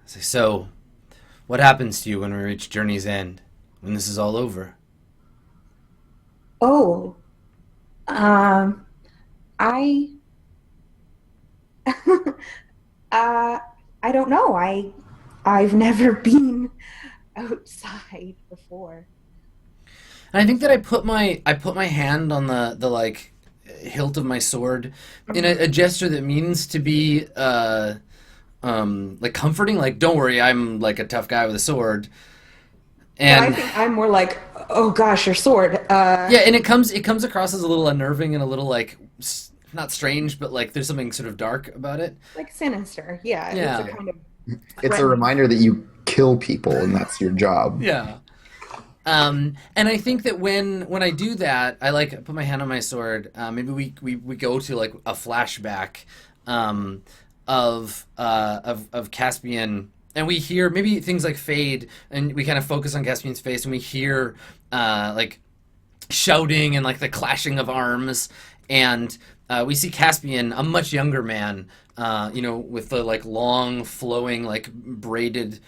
so, what happens to you when we reach Journey's End? When this is all over? Oh, um, I, I don't know. I've never been outside before. And I think that I put my hand on the like hilt of my sword in a gesture that means to be like comforting, like don't worry, I'm like a tough guy with a sword. But I And think I'm more like, oh gosh, your sword. yeah, and it comes across as a little unnerving and a little like not strange, but like there's something sort of dark about it. Like sinister. Yeah, Yeah. it's a kind of It's a threatening. reminder that you kill people and that's your job. Yeah. And I think that when I do that, I like put my hand on my sword. Maybe we go to like a flashback um, of Caspian, and we hear maybe things like fade, and we kind of focus on Caspian's face, and we hear like shouting and like the clashing of arms, and we see Caspian, a much younger man, with the like long flowing like braided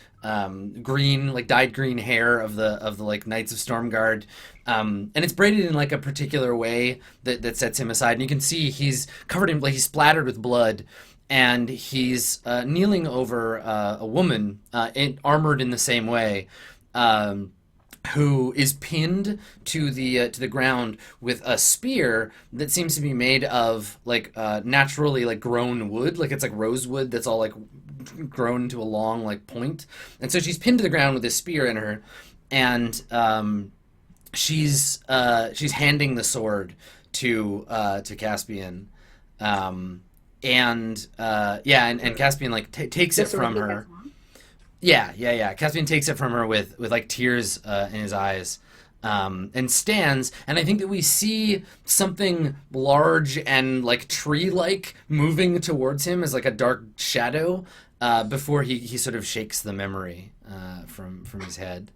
green like dyed green hair of the like Knights of Stormguard, and it's braided in like a particular way that sets him aside, and you can see he's covered in like he's splattered with blood, and he's kneeling over a woman armored in the same way. Who is pinned to the ground with a spear that seems to be made of like naturally like grown wood, like it's like rosewood that's all like grown to a long like point, and so she's pinned to the ground with this spear in her, and she's handing the sword to Caspian, and Caspian like takes The it sword from that her. has one. Yeah. Caspian takes it from her with like tears in his eyes, and stands. And I think that we see something large and like tree-like moving towards him as like a dark shadow before he sort of shakes the memory from his head.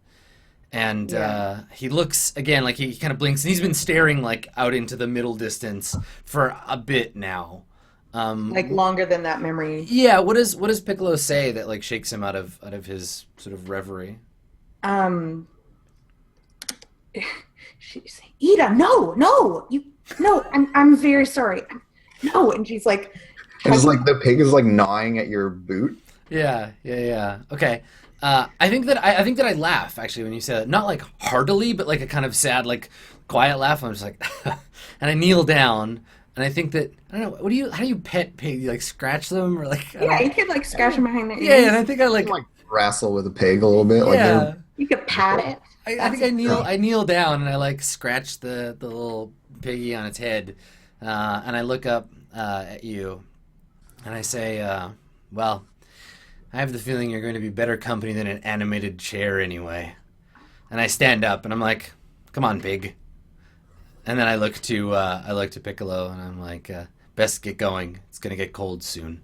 And Yeah. he looks again like he kind of blinks, and he's been staring like out into the middle distance for a bit now. Like longer than that memory. Yeah, what does Piccolo say that like shakes him out of his sort of reverie? Um, she's Ida, no, no, I'm very sorry. No, and she's like, And it's like the pig is like gnawing at your boot. Yeah. Okay. I think that I laugh actually when you say that, not like heartily, but like a kind of sad, like quiet laugh. I'm just like, and I kneel down, and I think that I don't know. How do you pet pigs? You like scratch them or like? yeah, you could like scratch them behind the ears. Yeah, and I think I like. You like wrestle with a pig a little bit. Like Yeah. they're- You could pat it. I think I kneel down and I like scratch the little piggy on its head, and I look up at you, and I say, well, I have the feeling you're going to be better company than an animated chair anyway. And I stand up and I'm like, come on, pig. And then I look to Piccolo and I'm like, best get going. It's gonna get cold soon.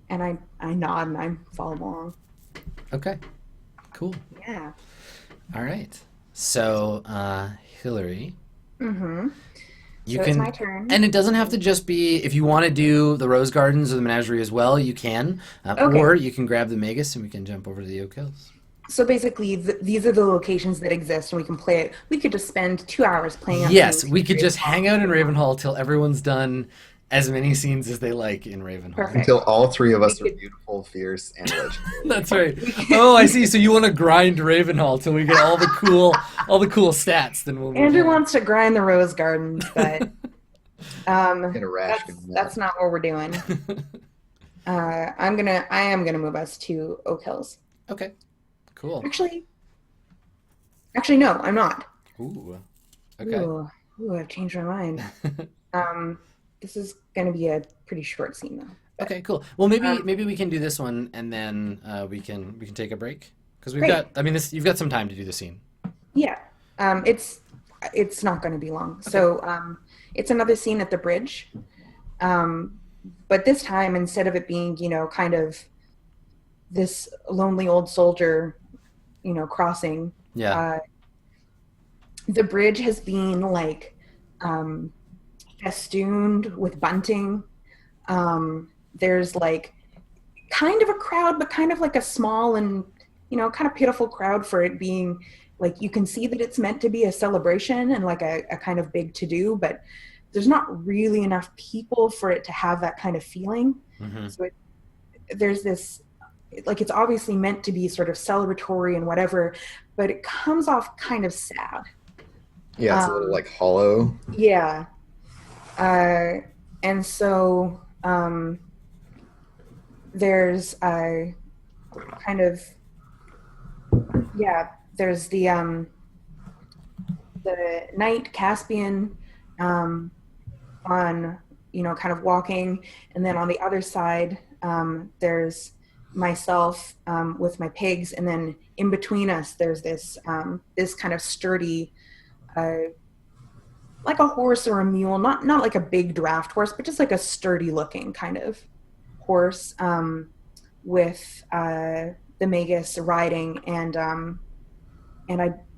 And I nod and I follow along. Okay, cool. Yeah. All right. So, Hilary, Mm-hmm. you So can, it's my turn. and it doesn't have to just be if you want to do the Rose Gardens or the Menagerie as well. You can, Okay. or you can grab the Magus and we can jump over to the Oak Hills. So basically, these are the locations that exist, and we can play it. We could just spend 2 hours playing. Yes, we could just hang out in Ravenhall till everyone's done as many scenes as they like in Ravenhall. Perfect. Until all three of us are beautiful, fierce, and legendary. That's right. Oh, I see. So you want to grind Ravenhall till we get all the cool stats? Then we'll. Andrew wants to grind the rose gardens, but Get a rash. that's not what we're doing. I am gonna move us to Oak Hills. Okay. Cool. Actually, no, I'm not. Ooh. Okay. Ooh, I've changed my mind. This is gonna be a pretty short scene though. Okay, cool. Well, maybe we can do this one, and then we can take a break because we've Great. got. I mean, you've got some time to do the scene. Yeah. It's not going to be long. Okay. So it's another scene at the bridge, but this time instead of it being kind of this lonely old soldier, crossing. Yeah. The bridge has been like festooned with bunting. There's like kind of a crowd, but kind of like a small and, kind of pitiful crowd for it being like, you can see that it's meant to be a celebration and like a kind of big to-do, but there's not really enough people for it to have that kind of feeling. Mm-hmm. So there's this, like, it's obviously meant to be sort of celebratory and whatever, but it comes off kind of sad. Yeah, it's a little like hollow. Yeah. And so there's a kind of, there's the knight Caspian on, kind of walking, and then on the other side there's myself with my pigs, and then in between us there's this this kind of sturdy like a horse or a mule, not like a big draft horse, but just like a sturdy looking kind of horse with the Magus riding, and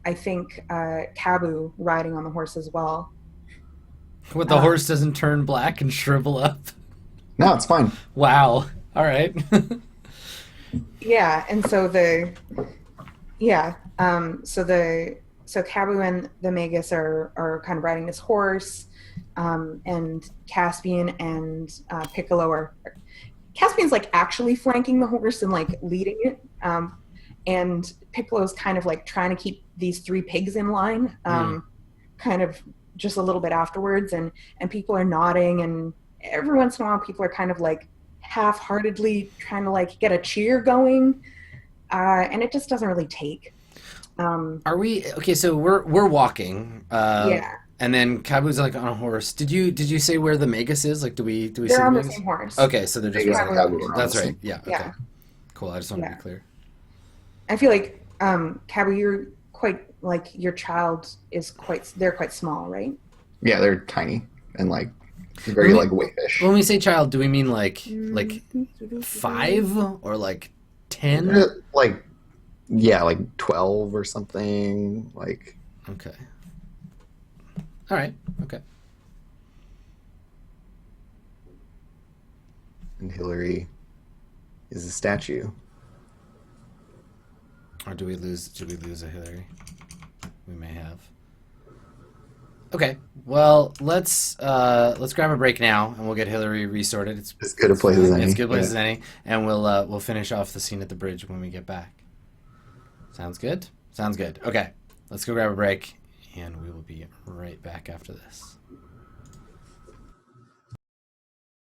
I think Cabu riding on the horse as well. What, the horse doesn't turn black and shrivel up? No, it's fine. Wow. All right. Yeah, and so so Cabu and the Magus are kind of riding this horse, and Caspian and Piccolo are. Caspian's like actually flanking the horse and like leading it, and Piccolo's kind of like trying to keep these three pigs in line, kind of just a little bit afterwards, and people are nodding, and every once in a while people are kind of like half-heartedly trying to like get a cheer going, and it just doesn't really take. Are we okay? So we're walking. Yeah. And then Cabu's like on a horse. Did you say where the Magus is? Like, do we They're see on the the same horse. Okay, so they're just that's right. Yeah. Okay. Yeah. Cool. I just want to be clear. I feel like Cabu, you're quite like your child is they're quite small, right? Yeah, they're tiny and like very like waifish. When we say child, do we mean like 5 or like 10? Like, yeah, like 12 or something. Like. Okay. All right. Okay. And Hilary is a statue. Or do we lose a Hilary? We may have. Okay. Well, let's grab a break now, and we'll get Hilary resorted. It's as good a place as any. It's good place as any, and we'll finish off the scene at the bridge when we get back. Sounds good? Sounds good. Okay. Let's go grab a break, and we will be right back after this.